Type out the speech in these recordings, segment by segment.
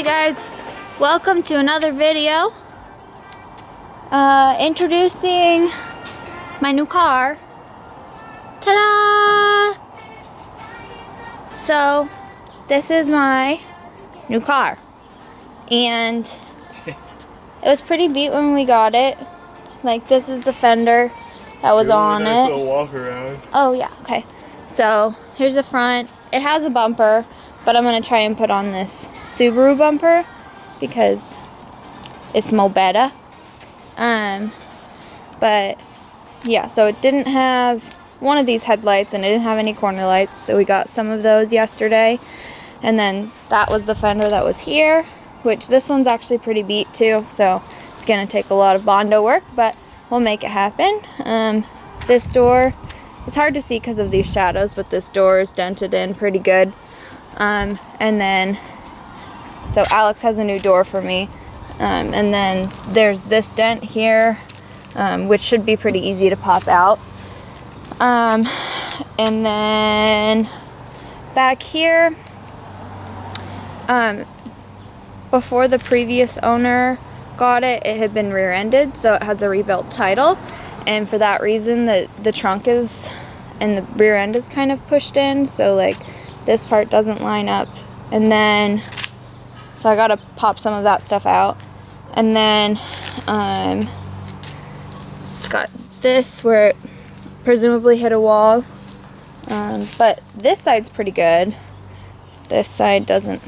Hey guys, welcome to another video. Introducing my new car. Ta-da! So, this is my new car. And it was pretty beat when we got it. Like, this is the fender that was on it. Little walk around. Oh yeah, okay. So, here's the front. It has a bumper, but I'm going to try and put on this Subaru bumper because it's more better. But yeah, so it didn't have one of these headlights and it didn't have any corner lights, so we got some of those yesterday. And then that was the fender that was here, which this one's actually pretty beat too, so it's going to take a lot of Bondo work, but we'll make it happen. This door, it's hard to see because of these shadows, but this door is dented in pretty good. And then, so Alex has a new door for me. And then there's this dent here, which should be pretty easy to pop out. And then back here, before the previous owner got it, it had been rear-ended, so it has a rebuilt title. And for that reason, the trunk is, and the rear end is kind of pushed in, so like this part doesn't line up. And then, so I gotta pop some of that stuff out. And then, it's got this where it presumably hit a wall. But this side's pretty good. This side doesn't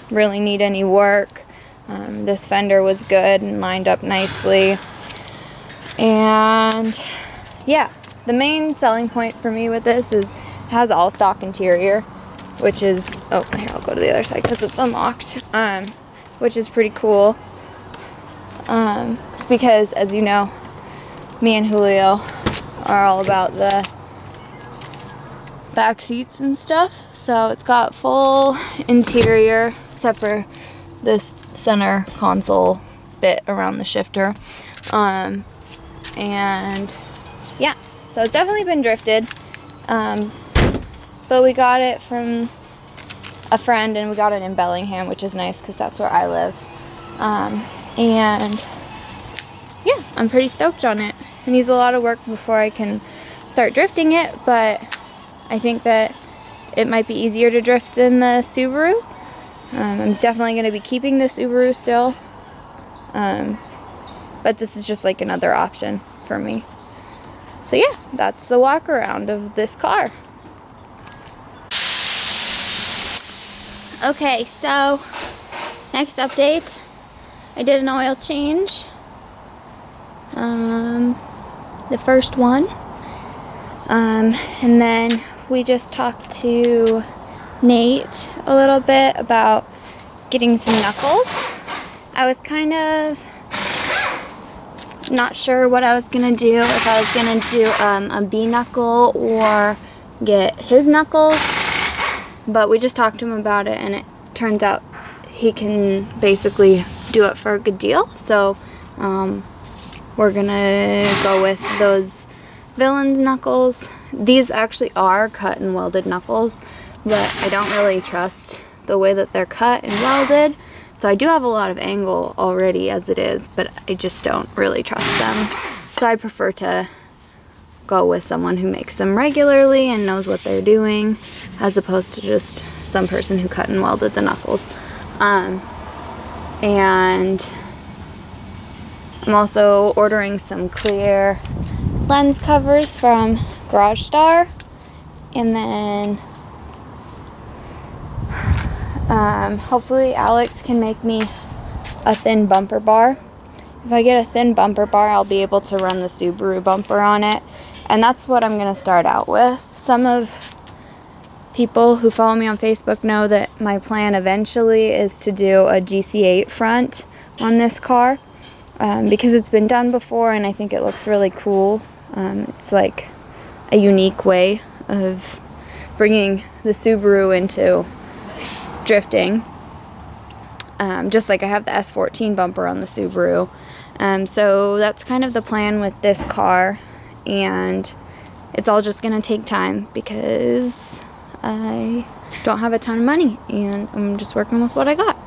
really need any work. This fender was good and lined up nicely. And yeah, the main selling point for me with this is it has all stock interior, which is, oh, here, I'll go to the other side because it's unlocked, which is pretty cool. Because as you know, me and Julio are all about the back seats and stuff. So it's got full interior except for this center console bit around the shifter. And yeah, so it's definitely been drifted. But we got it from a friend and we got it in Bellingham, which is nice because that's where I live. And yeah, I'm pretty stoked on it. It needs a lot of work before I can start drifting it, but I think that it might be easier to drift than the Subaru. I'm definitely going to be keeping the Subaru still. But this is just like another option for me. So yeah, that's the walk around of this car. Okay, so next update, I did an oil change. The first one. And then we just talked to Nate a little bit about getting some knuckles. I was kind of not sure what I was gonna do, if I was gonna do a B knuckle or get his knuckles, but we just talked to him about it and it turns out he can basically do it for a good deal. So we're gonna go with those Villains knuckles. These actually are cut and welded knuckles, but I don't really trust the way that they're cut and welded. So I do have a lot of angle already as it is, but I just don't really trust them. So I prefer to go with someone who makes them regularly and knows what they're doing, as opposed to just some person who cut and welded the knuckles. And I'm also ordering some clear lens covers from Garage Star. And then hopefully Alex can make me a thin bumper bar. If I get a thin bumper bar, I'll be able to run the Subaru bumper on it. And that's what I'm going to start out with. Some of people who follow me on Facebook know that my plan eventually is to do a GC8 front on this car. Because it's been done before and I think it looks really cool. It's like a unique way of bringing the Subaru into drifting, just like I have the S14 bumper on the Subaru. So that's kind of the plan with this car, and it's all just gonna take time because I don't have a ton of money and I'm just working with what I got.